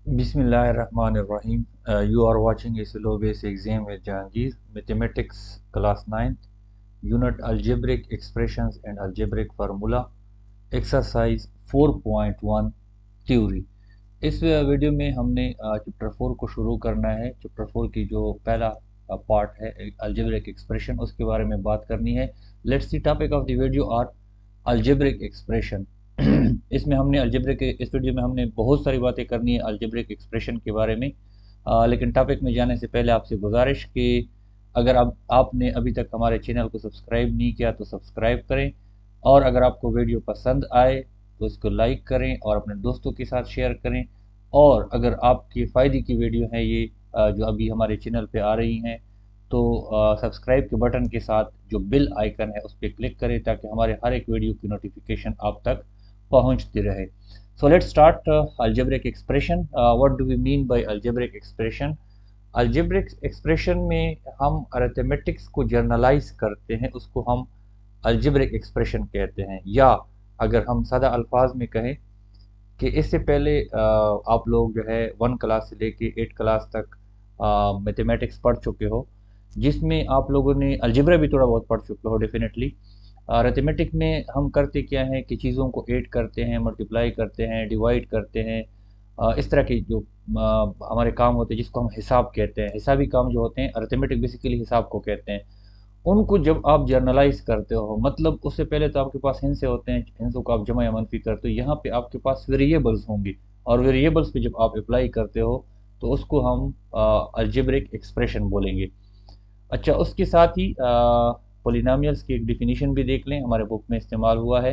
Bismillahirrahmanirrahim. You are watching a slow base exam with Jahangir, Mathematics Class 9th, Unit Algebraic Expressions and Algebraic Formula, Exercise 4.1 Theory. इस video में हमने chapter 4 को शुरू करना है। Chapter 4 की जो पहला पार्ट है अलजेब्रिक एक्सप्रेशन, उसके बारे में बात करनी है। Let's see topic of the video are algebraic expression. इसमें हमने अलजेब्रिक इस वीडियो में हमने बहुत सारी बातें करनी है अलजेब्रिक एक्सप्रेशन के बारे में। लेकिन टॉपिक में जाने से पहले आपसे गुजारिश कि अगर आपने अभी तक हमारे चैनल को सब्सक्राइब नहीं किया तो सब्सक्राइब करें, और अगर आपको वीडियो पसंद आए तो इसको लाइक करें और अपने दोस्तों के साथ शेयर करें। और अगर आपके फ़ायदे की वीडियो है ये जो अभी हमारे चैनल पे आ रही हैं, तो सब्सक्राइब के बटन के साथ जो बेल आइकन है उस पर क्लिक करें ताकि हमारे हर एक वीडियो की नोटिफिकेशन आप तक पहुंचती रहे। So let's start algebraic expression. What do we mean by algebraic expression? Algebraic expression में हम अरिथमेटिक्स को जर्नलाइज करते हैं, उसको हम algebraic expression कहते हैं। या अगर हम सादा अल्फाज में कहें कि इससे पहले आप लोग जो है 1 क्लास से लेके 8 क्लास तक मैथमेटिक्स पढ़ चुके हो, जिसमें आप लोगों ने अलजेब्रा भी थोड़ा बहुत पढ़ चुके हो डेफिनेटली। अरिथमेटिक में हम करते क्या हैं कि चीज़ों को ऐड करते हैं, मल्टीप्लाई करते हैं, डिवाइड करते हैं। इस तरह के जो हमारे काम होते हैं जिसको हम हिसाब कहते हैं, हिसाबी काम जो होते हैं अरिथमेटिक बेसिकली हिसाब को कहते हैं। उनको जब आप जर्नलाइज करते हो, मतलब उससे पहले तो आपके पास हिंसे होते हैं, हिंसों को आप जमा या मनफी करते हो। यहाँ पे आपके पास वेरिएबल्स होंगे और वेरिएबल्स पे जब आप अप्लाई करते हो तो उसको हम अलजेब्रिक एक्सप्रेशन बोलेंगे। अच्छा, उसके साथ ही पोलिनोमियल्स की एक डिफिनीशन भी देख लें, हमारे बुक में इस्तेमाल हुआ है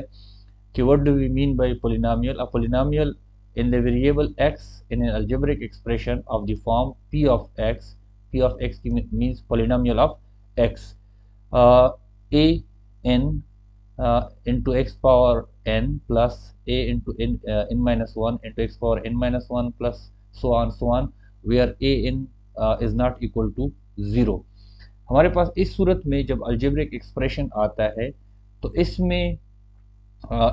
कि what do we mean by polynomial. A polynomial in the variable x in an algebraic expression of the form p of x की means polynomial of x, a n into x power n plus a into n minus 1 into x power n minus 1 plus so on where a n is not equal to 0। हमारे पास इस सूरत में जब algebraic expression आता है तो इसमें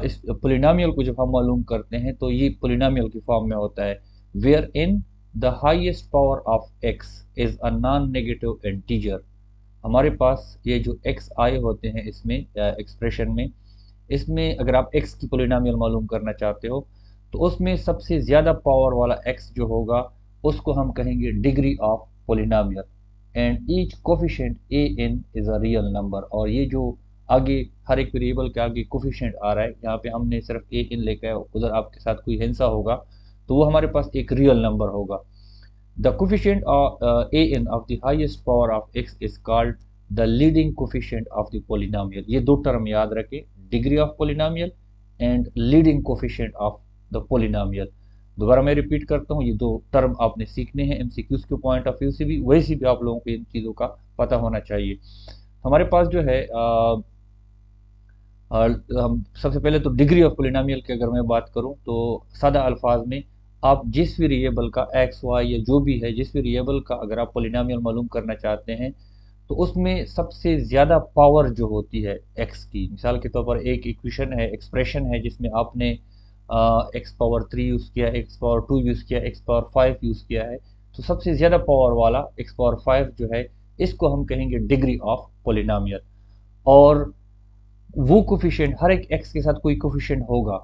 इस polynomial को जब हम मालूम करते हैं तो ये पोलिनोमियल की फॉर्म में होता है, where in the highest power of x is a non negative integer. हमारे पास ये जो एक्स आई होते हैं इसमें एक्सप्रेशन में, इसमें अगर आप x की पोलिनोमियल मालूम करना चाहते हो तो उसमें सबसे ज़्यादा पावर वाला x जो होगा उसको हम कहेंगे degree of polynomial, and each coefficient a n is a real number. और ये जो आगे हर एक वेरिएबल के आगे कोफिशिएंट आ रहा है, यहाँ पे हमने सिर्फ ए एन लेकर है, उधर आपके साथ कोई हिंसा होगा तो वो हमारे पास एक रियल नंबर होगा। The coefficient a n of the highest power of x is called the leading coefficient of the polynomial. ये दो टर्म याद रखें, degree of polynomial and leading coefficient of the polynomial. दोबारा मैं रिपीट करता हूँ, ये दो टर्म आपने सीखने हैं एमसीक्यूज के पॉइंट ऑफ व्यू से भी, वैसे भी आप लोगों को इन चीज़ों का पता होना चाहिए। हमारे पास जो है हम सबसे पहले तो डिग्री ऑफ पोलिनोमियल की अगर मैं बात करूं तो सादा अल्फाज में आप जिस वेरिएबल का एक्स वाई या जो भी है, जिस वेरिएबल का अगर आप पोलिनोमियल मालूम करना चाहते हैं तो उसमें सबसे ज़्यादा पावर जो होती है एक्स की, मिसाल के तौर पर एक इक्वेशन है, एक्सप्रेशन है जिसमें आपने एक्स पावर 3 यूज़ किया, एक्स पावर 2 यूज़ किया, एक्स पावर 5 यूज़ किया है, तो सबसे ज़्यादा पावर वाला एक्स पावर 5 जो है इसको हम कहेंगे डिग्री ऑफ पोलिनोमियल। और वो कोफिशिएंट हर एक एक्स के साथ कोई कोफिशिएंट होगा।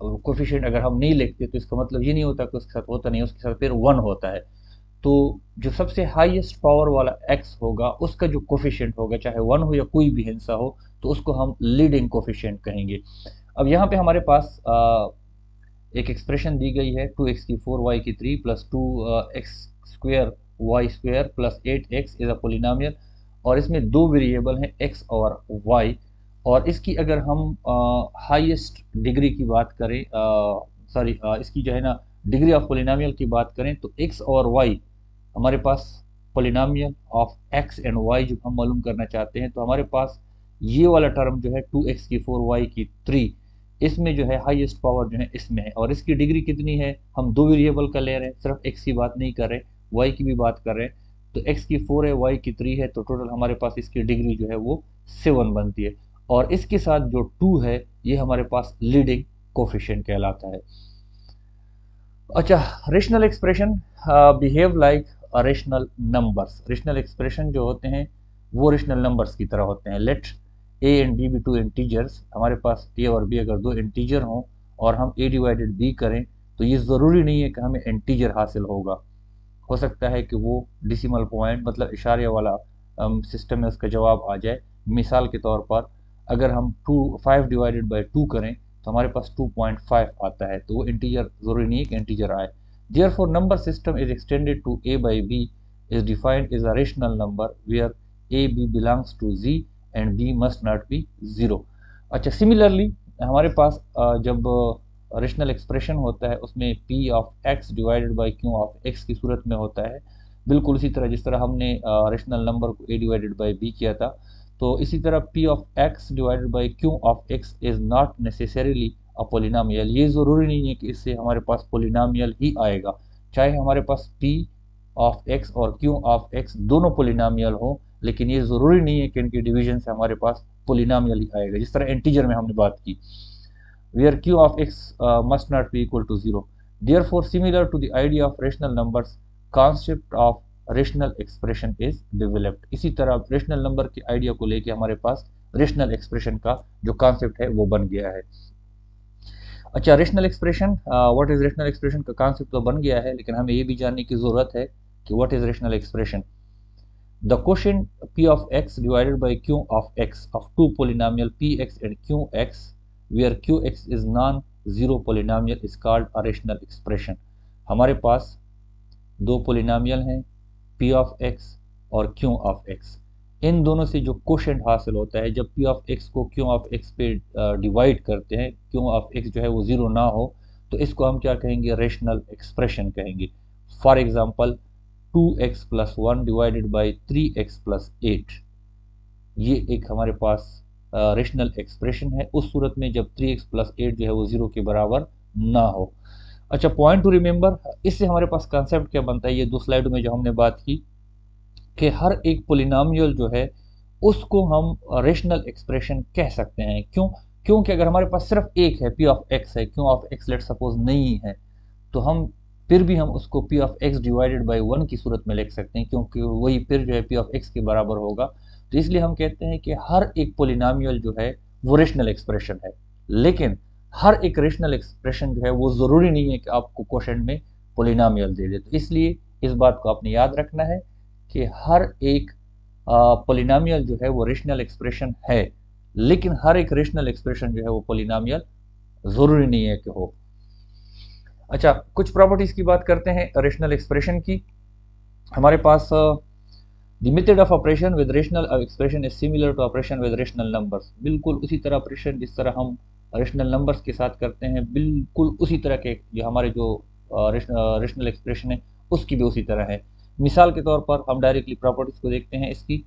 कोफिशिएंट अगर हम नहीं लिखते तो इसका मतलब ये नहीं होता कि उसके साथ होता नहीं, उसके साथ फिर 1 होता है। तो जो सबसे हाईएस्ट पावर वाला एक्स होगा उसका जो कोफिशिएंट होगा, चाहे 1 हो या कोई भी हिंसा हो, तो उसको हम लीडिंग कोफिशिएंट कहेंगे। अब यहाँ पे हमारे पास एक एक्सप्रेशन दी गई है 2x की 4y की 3 plus 2x square y square plus 8x is a polynomial. और इसमें दो वेरिएबल हैं x और y, और इसकी अगर हम हाईएस्ट डिग्री की बात करें, सॉरी इसकी जो है ना डिग्री ऑफ पोलिनोमियल की बात करें तो x और y हमारे पास polynomial of x and y जब हम मालूम करना चाहते हैं तो हमारे पास ये वाला टर्म जो है 2x की 4y की 3, इसमें जो है हाईएस्ट पावर जो है इसमें है। और इसकी डिग्री कितनी है, हम दो वेरिएबल का ले रहे हैं, सिर्फ x की बात नहीं कर रहे, y की भी बात कर रहे हैं। तो x की 4 है, y की 3 है, तो टोटल हमारे पास इसकी डिग्री जो है वो 7 बनती है। और इसके साथ जो 2 है ये हमारे पास लीडिंग कोफिशिएंट कहलाता है। अच्छा, rational expression behave like rational numbers. Rational expression जो होते हैं वो रेशनल नंबर्स की तरह होते हैं। Let a and b be two integers. हमारे पास ए और बी अगर दो इंटीजर हों और हम ए डिवाइडेड बी करें तो ये ज़रूरी नहीं है कि हमें इंटीजर हासिल होगा। हो सकता है कि वो डिसिमल पॉइंट मतलब इशारे वाला सिस्टम में उसका जवाब आ जाए। मिसाल के तौर पर अगर हम 5 डिवाइडेड बाई 2 करें तो हमारे पास 2.5 आता है, तो वो इंटीजर ज़रूरी नहीं है कि इंटीजर आए। Therefore, number system is extended to a by b is defined as a rational number where a b belongs to z and b must not be 0। अच्छा, सिमिलरली हमारे पास जब रेशनल एक्सप्रेशन होता है उसमें p of x divided by q of x की सूरत में होता है। बिल्कुल उसी तरह जिस तरह हमने रेशनल नंबर को a डिवाइडेड बाई b किया था, तो इसी तरह p of x divided by q of x is not necessarily a polynomial. ये ज़रूरी नहीं है कि इससे हमारे पास पोलिनोमियल ही आएगा। चाहे हमारे पास p ऑफ x और q ऑफ x दोनों पोलिनोमियल हो, लेकिन ये ज़रूरी नहीं है कि इनके डिवीजन से हमारे पास पोलिनोमियल ही आएगा। जिस तरह इंटीजर में हमने बात की, where q of x must not be equal to 0। Therefore, similar to the idea of rational numbers, concept of rational expression is developed. इसी तरह रेशनल नंबर के आइडिया को लेके हमारे पास रेशनल एक्सप्रेशन का जो कॉन्सेप्ट है वो बन गया है। अच्छा, rational expression, what is rational expression का कॉन्सेप्ट तो बन गया है, लेकिन हमें ये भी जानने की ज़रूरत है कि what is rational expression. The quotient p of x divided by q of x of two polynomial px and qx where qx is non-zero polynomial is called a rational expression। हमारे पास दो पोलिनोमियल हैं p of x और q of x। इन दोनों से जो quotient हासिल होता है, जब p of x को q of x पे डिवाइड करते हैं, q of x जो है वो ज़ीरो ना हो, तो इसको हम क्या कहेंगे, रेशनल एक्सप्रेशन कहेंगे। For example 2x plus 1 divided by 3x plus 8, ये एक हमारे पास रेशनल एक्सप्रेशन है उस सूरत में जब 3x प्लस 8 जो है वो 0 के बराबर ना हो। अच्छा, पॉइंट टू रिमेंबर, इससे हमारे पास कंसेप्ट क्या बनता है, ये दो स्लाइड में जो हमने बात की कि हर एक पोलिनोमियल जो है उसको हम रेशनल एक्सप्रेशन कह सकते हैं। क्यों? क्योंकि अगर हमारे पास सिर्फ एक है p ऑफ x है, q of x let suppose नहीं है, तो हम फिर भी हम उसको p of x divided by 1 की सूरत में लिख सकते हैं, क्योंकि वही फिर जो है p ऑफ x के बराबर होगा। तो इसलिए हम कहते हैं कि हर एक पोलिनोमियल जो है वो रेशनल एक्सप्रेशन है। लेकिन हर एक रेशनल एक्सप्रेशन जो है वो ज़रूरी नहीं है कि आपको क्वोशिएंट में पोलिनोमियल दे दे। तो इसलिए इस बात को आपने याद रखना है कि हर एक पोलिनोमियल जो है वो रेशनल एक्सप्रेशन है, लेकिन हर एक रेशनल एक्सप्रेशन जो है वो पोलिनोमियल ज़रूरी नहीं है कि हो। अच्छा, कुछ प्रॉपर्टीज की बात करते हैं रेशनल एक्सप्रेशन की। हमारे पास the method of operation with rational expression is similar to operation with rational numbers. बिल्कुल उसी तरह ऑपरेशन जिस तरह हम रेशनल नंबर्स के साथ करते हैं, बिल्कुल उसी तरह के जो हमारे जो रेशनल एक्सप्रेशन है उसकी भी उसी तरह है। मिसाल के तौर पर हम डायरेक्टली प्रॉपर्टीज को देखते हैं इसकी।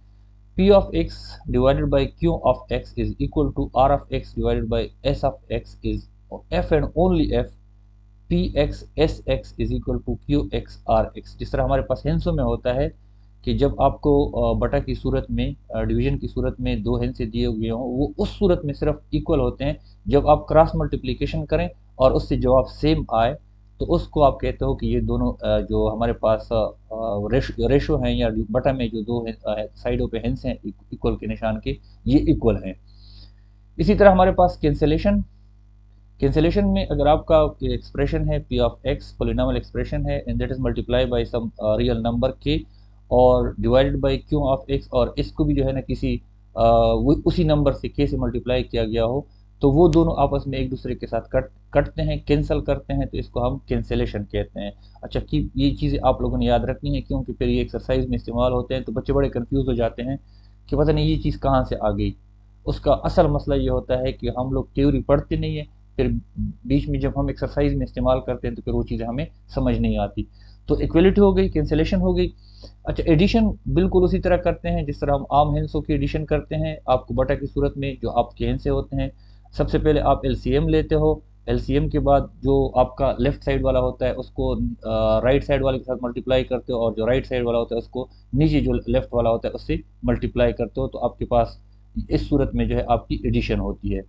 p of x divided by q of x is equal to r of x divided by s of x is f and only f p x s x is equal to q x r x. जिस तरह हमारे पास हिंसों में होता है कि जब आपको बटा की सूरत में, डिवीजन की सूरत में दो हिंसे दिए हुए हों, वो उस सूरत में सिर्फ इक्वल होते हैं। जब आप क्रॉस मल्टीप्लिकेशन करें और उससे जवाब सेम आए तो उसको आप कहते हो कि ये दोनों जो हमारे पास रेशो हैं या बटा में जो दो साइडों पे हिंस हैं इक्वल के निशान के, ये इक्वल हैं। इसी तरह हमारे पास कैंसिलेशन। कैंसिलेशन में अगर आपका एक्सप्रेशन है p of x polynomial expression है and that is multiply by some real number k और divided by q of x, और इसको भी जो है ना किसी उसी नंबर से k से मल्टीप्लाई किया गया हो, तो वो दोनों आपस में एक दूसरे के साथ कटते हैं, कैंसिल करते हैं, तो इसको हम कैंसिलेशन कहते हैं। अच्छा, कि ये चीज़ें आप लोगों ने याद रखनी है, क्योंकि फिर ये एक्सरसाइज में इस्तेमाल होते हैं तो बच्चे बड़े कंफ्यूज हो जाते हैं कि पता नहीं ये चीज़ कहाँ से आ गई। उसका असल मसला ये होता है कि हम लोग थ्योरी पढ़ते नहीं है, फिर बीच में जब हम एक्सरसाइज में इस्तेमाल करते हैं तो फिर वो चीज़ें हमें समझ नहीं आती। तो इक्वलिटी हो गई, कैंसिलेशन हो गई। अच्छा, एडिशन बिल्कुल उसी तरह करते हैं जिस तरह हम आम हिंसों की एडिशन करते हैं। आपको बटा की सूरत में जो आपके हिंसे होते हैं, सबसे पहले आप एलसीएम लेते हो, एलसीएम के बाद जो आपका लेफ्ट साइड वाला होता है उसको राइट साइड वाले के साथ मल्टीप्लाई करते हो, और जो राइट साइड वाला होता है उसको नीचे जो लेफ्ट वाला होता है उससे मल्टीप्लाई करते हो, तो आपके पास इस सूरत में जो है आपकी एडिशन होती है।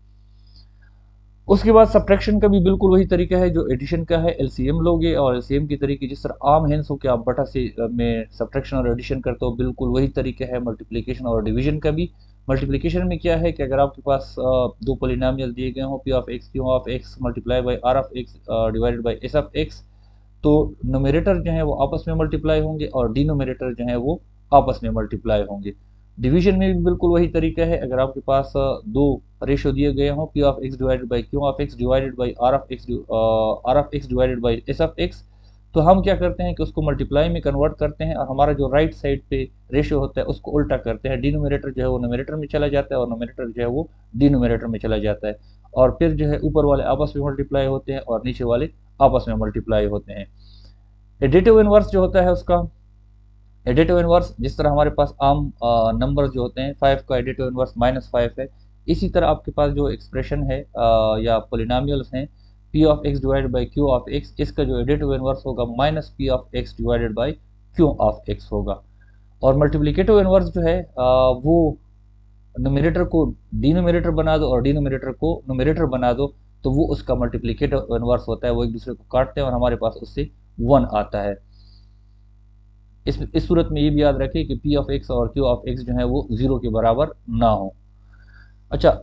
उसके बाद सब्ट्रैक्शन का भी बिल्कुल वही तरीका है जो एडिशन का है। एलसीएम लोगे और एलसीएम की तरीके जिस तरह आम हैंस हो कि आप बटा से में सब्ट्रैक्शन और एडिशन करते हो, बिल्कुल वही तरीका है मल्टीप्लिकेशन और डिवीजन का भी। मल्टीप्लिकेशन में क्या है कि अगर आपके पास दो पोलिनोमियल दिए गए हो p of x q of x multiply by r of x divided by s of x, तो नोमिनेटर जो है वो आपस में मल्टीप्लाई होंगे और डिनोमिनेटर जो है वो आपस में मल्टीप्लाई होंगे। डिवीजन में भी बिल्कुल वही तरीका है। अगर आपके पास दो रेशो दिए गए हों p of x divided by q of x divided by r of x divided by s of x, तो हम क्या करते हैं कि उसको मल्टीप्लाई में कन्वर्ट करते हैं और हमारा जो राइट साइड पे रेशियो होता है उसको उल्टा करते हैं। डिनोमिनेटर जो है वो नोमिनेटर में चला जाता है और नोमिनेटर जो है वो डिनोमिनेटर में चला जाता है, और फिर जो है ऊपर वाले आपस में मल्टीप्लाई होते हैं और नीचे वाले आपस में मल्टीप्लाई होते हैं। एडिटिव इनवर्स जो होता है उसका, एडिटिव इनवर्स जिस तरह हमारे पास आम नंबर जो होते हैं 5 का एडिटिव इनवर्स -5 है, इसी तरह आपके पास जो एक्सप्रेशन है या पोलिनोमियल्स हैं p of x divided by q of x, इसका जो एडिटिव इनवर्स होगा -p of x divided by q of x होगा। और मल्टीप्लिकेटिव इनवर्स जो है वो नोमिनेटर को डिनोमिनेटर बना दो और डिनोमिनेटर को नोमिनेटर बना दो, तो वो उसका मल्टीप्लिकेटिव इनवर्स होता है, वो एक दूसरे को काटते हैं और हमारे पास उससे 1 आता है। इस सूरत में ये भी याद रखें कि p ऑफ x और q ऑफ x जो है वो 0 के बराबर ना हो। अच्छा,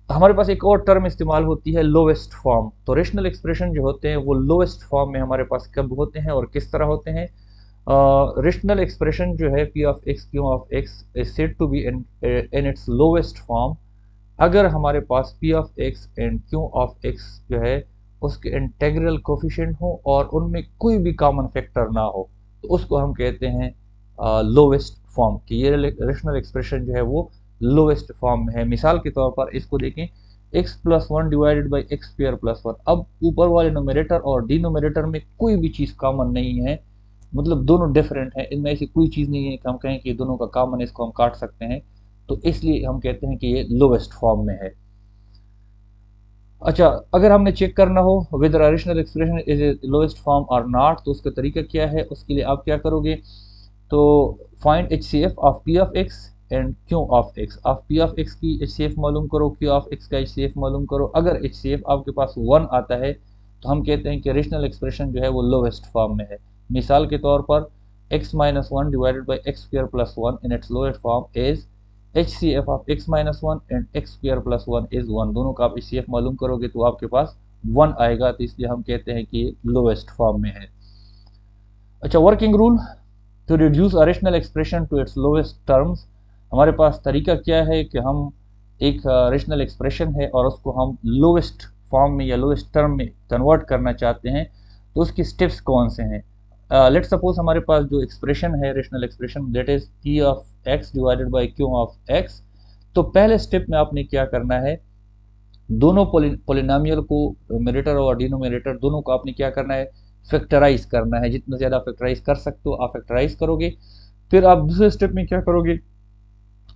हमारे पास एक और टर्म इस्तेमाल होती है लोवेस्ट फॉर्म। तो रेशनल एक्सप्रेशन जो होते हैं वो लोवेस्ट फॉर्म में हमारे पास कब होते हैं और किस तरह होते हैं। रेशनल एक्सप्रेशन जो है p of x q of x is said to be in its lowest form अगर हमारे पास p of x and q of x जो है उसके इंटेग्रल कोफिशिएंट हो और उनमें कोई भी कॉमन फैक्टर ना हो, तो उसको हम कहते हैं लोवेस्ट फॉर्म कि ये रेशनल एक्सप्रेशन जो है वो लोवेस्ट फॉर्म में है। मिसाल के तौर पर इसको देखें, x plus 1 divided by x square plus 1। अब ऊपर वाले नोमिनेटर और डिनोमिनेटर में कोई भी चीज़ कॉमन नहीं है, मतलब दोनों डिफरेंट हैं, इनमें ऐसी कोई चीज़ नहीं है कि हम कहें कि दोनों का कॉमन इसको हम काट सकते हैं, तो इसलिए हम कहते हैं कि ये लोवेस्ट फॉर्म में है। अच्छा, अगर हमने चेक करना हो whether rational expression is a lowest form और नॉट, तो उसका तरीका क्या है, उसके लिए आप क्या करोगे, तो find HCF of P of x and Q of x। आप P ऑफ x की HCF मालूम करो, Q ऑफ x का HCF मालूम करो। अगर HCF आपके पास 1 आता है तो हम कहते हैं कि रेशनल एक्सप्रेशन जो है वो लोवेस्ट फॉर्म में है। मिसाल के तौर पर x minus 1 divided by x square plus 1 in its lowest form is HCF of x minus 1 and x square plus 1 is 1। दोनों का आप HCF मालूम करोगे तो आपके पास 1 आएगा, तो इसलिए हम कहते हैं कि लोवेस्ट फॉर्म में है। अच्छा, working rule to reduce a rational expression to its lowest terms. हमारे पास तरीका क्या है कि हम एक रेशनल एक्सप्रेशन है और उसको हम लोवेस्ट फॉर्म में या लोवेस्ट टर्म में कन्वर्ट करना चाहते हैं, तो उसकी स्टेप्स कौन से हैं। लेट्स सपोज हमारे पास जो एक्सप्रेशन है rational expression that is p of x divided by q of x। तो पहले स्टेप में आपने क्या करना है, दोनों पोलिनोमियल को न्यूमरेटर और डिनोमिनेटर दोनों को आपने क्या करना है, फैक्टराइज करना है। जितना ज़्यादा फैक्टराइज कर सकते हो आप फैक्टराइज करोगे। फिर आप दूसरे स्टेप में क्या करोगे,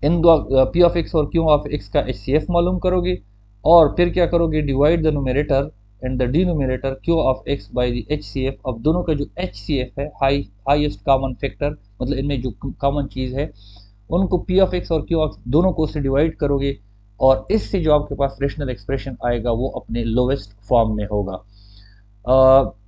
इन दो p ऑफ x और q ऑफ x का HCF मालूम करोगे और फिर क्या करोगे, divide the numerator and the denominator q of x by the HCF। अब दोनों का जो HCF है हाईएस्ट कॉमन फैक्टर, मतलब इनमें जो कॉमन चीज़ है उनको p ऑफ x और q ऑफ दोनों को उससे डिवाइड करोगे और इससे जो आपके पास रेशनल एक्सप्रेशन आएगा वो अपने लोवेस्ट फॉर्म में होगा।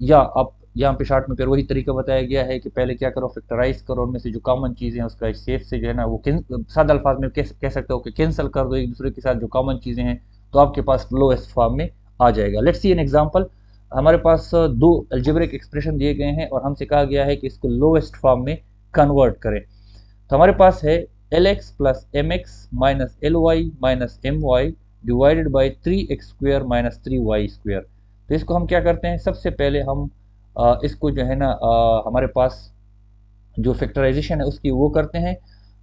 या आप यहाँ पे शार्ट में फिर वही तरीका बताया गया है कि पहले क्या करो, फैक्टराइज करो, उनमें से जो कॉमन चीज़ें हैं उसका HCF से जो है ना वो सादा अल्फाज में कह सकते हो कि कैंसिल कर दो एक दूसरे के साथ जो कॉमन चीज़ें हैं, तो आपके पास लोएस्ट फॉर्म में आ जाएगा। Let's see an example. हमारे पास दो अलजेब्रिक एक्सप्रेशन दिए गए हैं और हमसे कहा गया है कि इसको लोएस्ट फॉर्म में कन्वर्ट करें। तो हमारे पास है LX plus MX minus LY minus MY divided by 3x square minus 3y square. तो इसको हम क्या करते हैं, सबसे पहले हम इसको जो है ना हमारे पास जो फैक्टराइजेशन है उसकी वो करते हैं।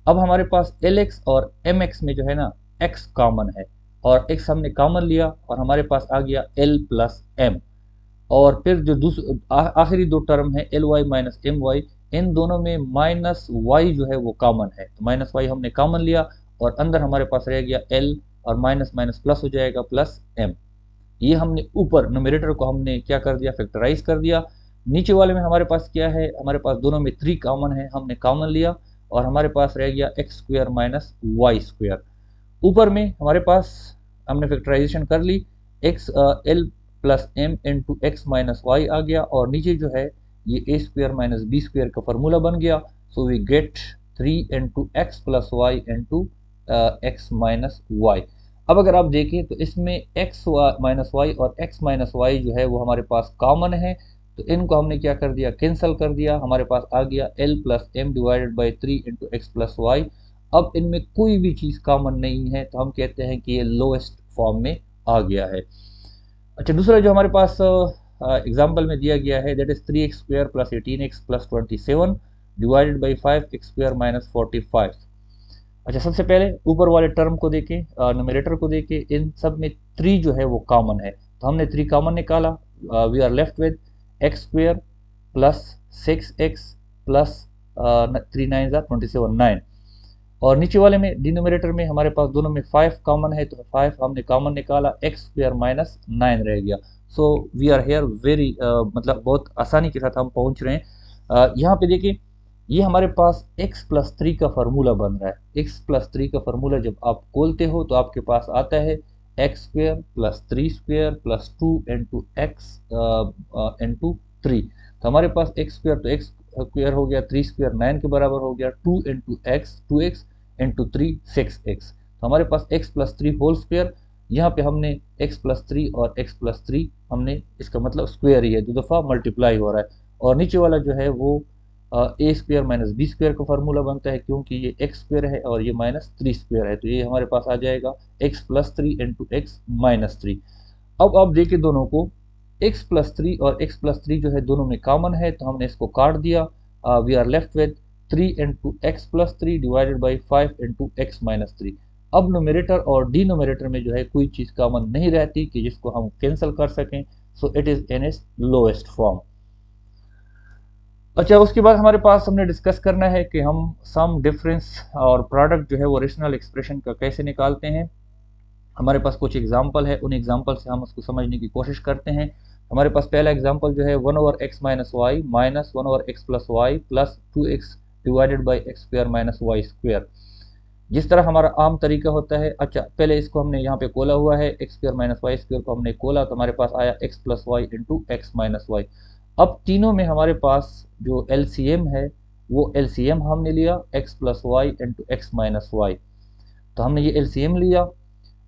अब हमारे पास LX और MX में जो है ना x कॉमन है और x हमने कॉमन लिया और हमारे पास आ गया L प्लस M। और फिर जो आखिरी दो टर्म है LY माइनस MY, इन दोनों में माइनस y जो है वो कॉमन है, तो माइनस y हमने कॉमन लिया और अंदर हमारे पास रह गया L और माइनस माइनस प्लस हो जाएगा प्लस M। ये हमने ऊपर न्यूमरेटर को हमने क्या कर दिया, फैक्टराइज कर दिया। नीचे वाले में हमारे पास क्या है, हमारे पास दोनों में 3 कॉमन है, हमने कॉमन लिया और हमारे पास रह गया X square minus Y square. ऊपर में हमारे पास हमने फैक्टराइजेशन कर ली, X L plus M into x minus Y आ गया, और नीचे जो है ये A square minus B square का फार्मूला बन गया। So we get 3 into x plus Y into x minus Y. अब अगर आप देखें तो इसमें एक्स माइनस वाई और एक्स माइनस वाई जो है वो हमारे पास कॉमन है, तो इनको हमने क्या कर दिया, कैंसिल कर दिया। हमारे पास आ गया l plus m divided by 3 into x plus y. अब इनमें कोई भी चीज़ कॉमन नहीं है, तो हम कहते हैं कि ये लोएस्ट फॉर्म में आ गया है। अच्छा, दूसरा जो हमारे पास एग्जाम्पल में दिया गया है, that is 3x square plus 18x plus 27 divided by 5x square minus 45। अच्छा, सबसे पहले ऊपर वाले टर्म को देखें, न्यूमरेटर को देखें, इन सब में 3 जो है वो कॉमन है, तो हमने 3 कॉमन निकाला। We are left with x square plus 6x plus 3 9 27 9, और नीचे वाले में डिनोमिनेटर में हमारे पास दोनों में 5 कॉमन है, तो 5 हमने कॉमन निकाला, एक्स स्क्वायर माइनस 9 रह गया। So we are here very मतलब बहुत आसानी के साथ हम पहुंच रहे हैं। यहाँ पे देखिए, ये हमारे पास x प्लस 3 का फार्मूला बन रहा है। x प्लस 3 का फार्मूला जब आप खोलते हो तो आपके पास आता है x square plus 3 square plus 2 into x into 3। तो हमारे पास एक्स स्क्वायर, तो एक्स स्क्वायर हो गया, 3 स्क्वायर 9 के बराबर हो गया, 2 into x 2x into 3 6x। तो हमारे पास x प्लस 3 होल स्क्वायर, यहाँ पे हमने x प्लस 3 और x प्लस 3 हमने, इसका मतलब स्क्वायर ही है, 2 दफ़ा मल्टीप्लाई हो रहा है। और नीचे वाला जो है वो ए स्क्वायर माइनस बी स्क्वायर का फार्मूला बनता है, क्योंकि ये एक्स स्क्वायर है और ये माइनस 3 स्क्वायर है, तो ये हमारे पास आ जाएगा x plus 3 into x minus 3। अब आप देखिए दोनों को, x प्लस 3 और x प्लस 3 जो है दोनों में कॉमन है, तो हमने इसको काट दिया। We are left with 3 into x plus 3 divided by 5 into x minus 3। अब न्यूमरेटर और डिनोमिनेटर में जो है कोई चीज़ कॉमन नहीं रहती कि जिसको हम कैंसिल कर सकें, so it is in its lowest form. अच्छा, उसके बाद हमारे पास हमने डिस्कस करना है कि हम सम, डिफरेंस और प्रोडक्ट जो है वो रेशनल एक्सप्रेशन का कैसे निकालते हैं। हमारे पास कुछ एग्जाम्पल है, उन एग्जाम्पल से हम उसको समझने की कोशिश करते हैं। हमारे पास पहला एग्जाम्पल जो है 1 over x minus y minus 1 over x plus y plus 2x divided by x square minus Y square. जिस तरह हमारा आम तरीका होता है, अच्छा पहले इसको हमने यहाँ पे खोला हुआ है, x square minus Y square को हमने खोला, तो हमारे पास आया x plus Y into x minus Y. अब तीनों में हमारे पास जो एलसीएम है वो एलसीएम हमने लिया x plus Y into x minus y, तो हमने ये एलसीएम लिया।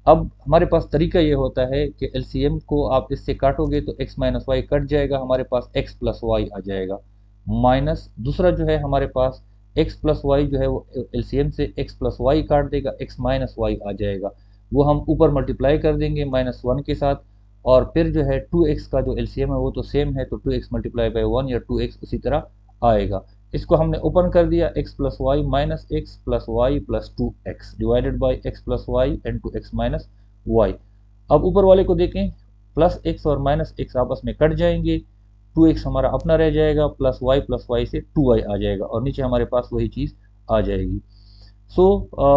अब हमारे पास तरीका ये होता है कि एलसीएम को आप इससे काटोगे तो x माइनस वाई कट जाएगा, हमारे पास x प्लस वाई आ जाएगा, माइनस दूसरा जो है हमारे पास x प्लस वाई जो है वो एलसीएम से x प्लस वाई काट देगा, x माइनस वाई आ जाएगा, वो हम ऊपर मल्टीप्लाई कर देंगे -1 के साथ, और फिर जो है 2x का जो एलसीएम है वो तो सेम है, तो 2x मल्टीप्लाई बाई 1 या 2x उसी तरह आएगा। इसको हमने ओपन कर दिया, x plus y minus x plus y plus 2x divided by x plus Y into x minus Y. अब ऊपर वाले को देखें, प्लस एक्स और माइनस एक्स आपस में कट जाएंगे, 2x हमारा अपना रह जाएगा, प्लस वाई से 2y आ जाएगा, और नीचे हमारे पास वही चीज़ आ जाएगी। सो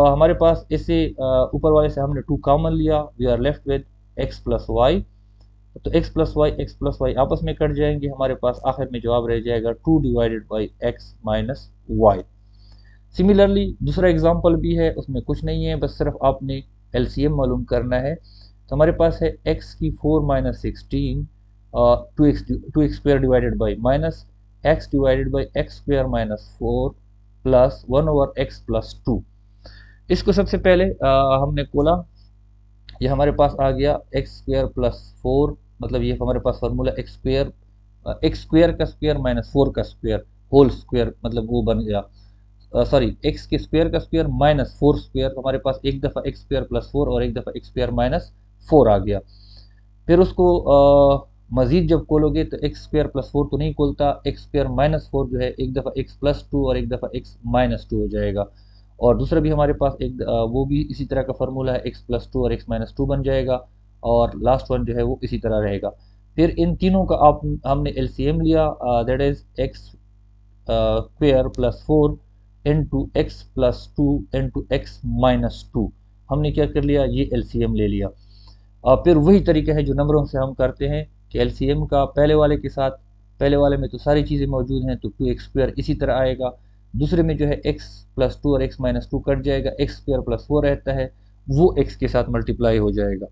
हमारे पास इससे ऊपर वाले से हमने 2 कॉमन लिया, we are left with x plus y, तो x प्लस वाई आपस में कट जाएंगे, हमारे पास आखिर में जवाब रह जाएगा 2 divided by x minus y. Similarly दूसरा एग्जांपल भी है, उसमें कुछ नहीं है, बस सिर्फ आपने एलसीएम मालूम करना है। तो हमारे पास है x की 4 minus 16 two x square divided by minus x divided by x square minus 4 plus 1 over x plus 2। इसको सबसे पहले हमने खोला, ये हमारे पास आ गया एक्स स्क्वायर प्लस 4, मतलब ये हमारे पास फार्मूला एक्स स्क्वायर का स्क्वायर माइनस 4 का स्क्वायर होल स्क्वायर, मतलब वो बन गया, सॉरी एक्स के स्क्वायर का स्क्वायर माइनस 4 स्क्वायर, तो हमारे पास एक दफ़ा एक्स स्क्वायर प्लस 4 और एक दफ़ा एक्स स्क्वायर माइनस 4 आ गया। फिर उसको मज़ीद जब खोलोगे तो एक्स स्क्वायर प्लस 4 तो नहीं खोलता, एक्स स्क्वायर माइनस 4 जो है एक दफ़ा एक्स प्लस 2 और एक दफ़ा एक्स माइनस 2 हो जाएगा, और दूसरा भी हमारे पास एक वो भी इसी तरह का फार्मूला है, एक्स प्लस 2 और एक्स माइनस 2 बन जाएगा, और लास्ट वन जो है वो इसी तरह रहेगा। फिर इन तीनों का हमने एलसीएम लिया, that is x square plus 4 into x plus 2 into x minus 2, हमने क्या कर लिया, ये एलसीएम ले लिया। फिर वही तरीका है जो नंबरों से हम करते हैं कि एलसीएम का पहले वाले के साथ, पहले वाले में तो सारी चीज़ें मौजूद हैं, तो 2x स्क्वायर इसी तरह आएगा, दूसरे में जो है x प्लस 2 और x माइनस 2 कट जाएगा, x स्क्वायर प्लस 4 रहता है, वो x के साथ मल्टीप्लाई हो जाएगा।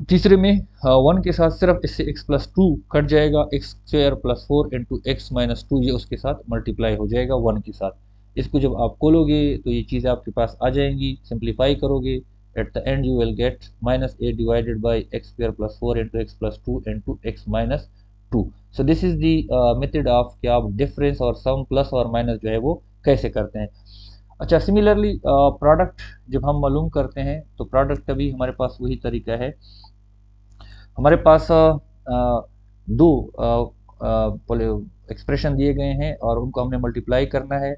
तीसरे में 1 के साथ सिर्फ इससे x+2 कट जाएगा, x² + 4 इंटू x-2 ये उसके साथ मल्टीप्लाई हो जाएगा 1 के साथ। इसको जब आप खोलोगे तो ये चीज़ें आपके पास आ जाएंगी, सिंप्लीफाई करोगे, at the end you will get -8 divided by x² + 4 into x+2 into x-2। So this is the method of कि आप डिफरेंस और सम प्लस और माइनस जो है वो कैसे करते हैं। अच्छा, सिमिलरली प्रोडक्ट जब हम मालूम करते हैं तो प्रोडक्ट का भी हमारे पास वही तरीका है। हमारे पास दो एक्सप्रेशन दिए गए हैं और उनको हमने मल्टीप्लाई करना है।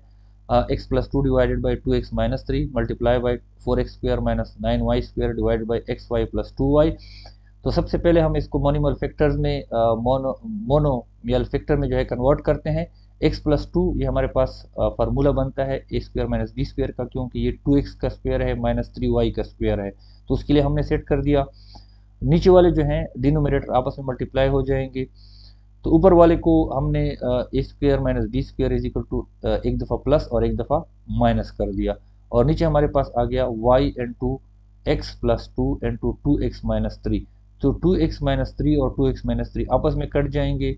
x+2 divided by 2x-3 multiply by 4x² - 9y² divided by xy + 2y। तो सबसे पहले हम इसको मोनिमल फैक्टर्स में मोनोमियल फैक्टर में जो है कन्वर्ट करते हैं। x+2 ये हमारे पास फार्मूला बनता है a² - b² का, क्योंकि ये 2x का स्क्वायर है -3y का स्क्वायर है, तो उसके लिए हमने सेट कर दिया। नीचे वाले जो हैं डिनोमिनेटर आपस में मल्टीप्लाई हो जाएंगे, तो ऊपर वाले को हमने a² - b² is equal to एक दफ़ा प्लस और एक दफ़ा माइनस कर दिया, और नीचे हमारे पास आ गया y into x+2 into 2x-3। तो 2x-3 और 2x-3 आपस में कट जाएंगे,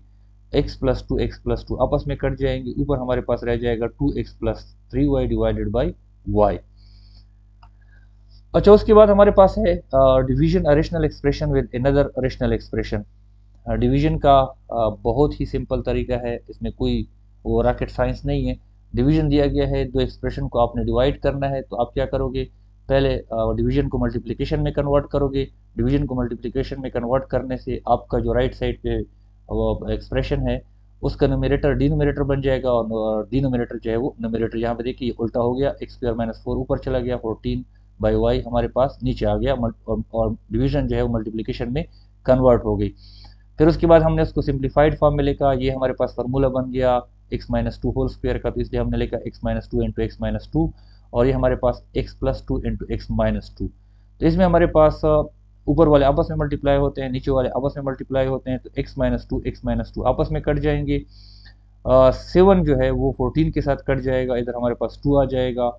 x+2 आपस में कट जाएंगे, ऊपर हमारे पास रह जाएगा 2x + 3y divided by y। अच्छा, उसके बाद हमारे पास है division rational expression with another rational expression. Division का बहुत ही सिंपल तरीका है, इसमें कोई वो रॉकेट साइंस नहीं है। डिवीजन दिया गया है, दो एक्सप्रेशन को आपने डिवाइड करना है, तो आप क्या करोगे, पहले डिवीजन को मल्टीप्लिकेशन में कन्वर्ट करोगे। डिवीजन को मल्टीप्लिकेशन में कन्वर्ट करने से आपका जो राइट साइड पे वो एक्सप्रेशन है उसका न्यूमरेटर डिनोमिनेटर बन जाएगा, और डिनोमिनेटर जो है वो न्यूमरेटर, यहाँ पे देखिए उल्टा हो गया, x² - 4 ऊपर चला गया, 14 बाई वाई हमारे पास नीचे आ गया, और डिवीजन जो है वो मल्टीप्लिकेशन में कन्वर्ट हो गई। फिर उसके बाद हमने उसको सिंप्लीफाइड फॉर्म में लिखा, ये हमारे पास फार्मूला बन गया x-2 होल स्क्वायर का, तो इसलिए हमने लिखा x-2 इंटू x-2, और ये हमारे पास x+2 इंटू x-2। तो इसमें हमारे पास ऊपर वाले आपस में मल्टीप्लाई होते हैं, नीचे वाले आपस में मल्टीप्लाई होते हैं, तो x-2 आपस में कट जाएंगे। 7 जो है वो 14 के साथ कट जाएगा, इधर हमारे पास 2 आ जाएगा,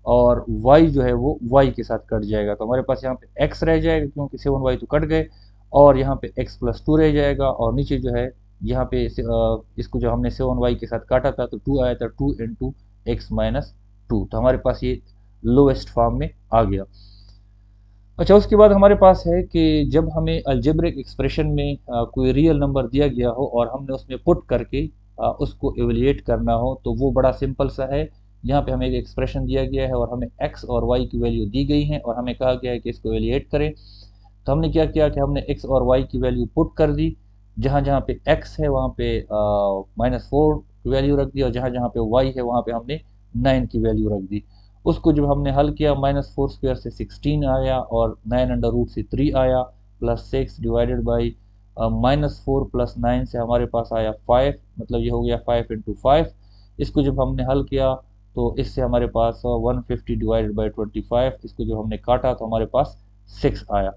और y जो है वो y के साथ कट जाएगा, तो हमारे पास यहाँ पे x रह जाएगा क्योंकि 7y तो कट गए, और यहाँ पे x+2 रह जाएगा, और नीचे जो है यहाँ पे इसको जो हमने 7y के साथ काटा था तो 2 आया था, 2 इंटू x-2, तो हमारे पास ये लोएस्ट फॉर्म में आ गया। अच्छा, उसके बाद हमारे पास है कि जब हमें अलजेब्रिक एक्सप्रेशन में कोई रियल नंबर दिया गया हो और हमने उसमें पुट करके उसको एवेल्यूएट करना हो, तो वो बड़ा सिंपल सा है। यहाँ पे हमें एक एक्सप्रेशन दिया गया है और हमें x और y की वैल्यू दी गई है, और हमें कहा गया है कि इसको एवेल्यूएट करें। तो हमने क्या किया कि हमने x और y की वैल्यू पुट कर दी, जहाँ जहाँ पे x है वहाँ पे -4 की वैल्यू रख दी, और जहाँ जहाँ पे y है वहाँ पे हमने 9 की वैल्यू रख दी। उसको जब हमने हल किया, -4² से 16 आया, और 9 अंडर रूट से 3 आया, प्लस 6 डिवाइडेड बाई -4 + 9 से हमारे पास आया 5, मतलब ये हो गया 5 इंटू 5। इसको जब हमने हल किया तो इससे हमारे पास 150 डिवाइडेड बाई 25, इसको जब हमने काटा तो हमारे पास 6 आया।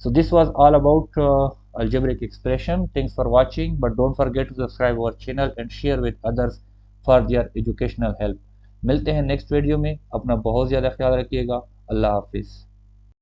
So this was all about algebraic expression. Thanks for watching, but don't forget to subscribe our channel and share with others for their educational help. मिलते हैं नेक्स्ट वीडियो में, अपना बहुत ज़्यादा ख्याल रखिएगा। अल्लाह हाफिज़।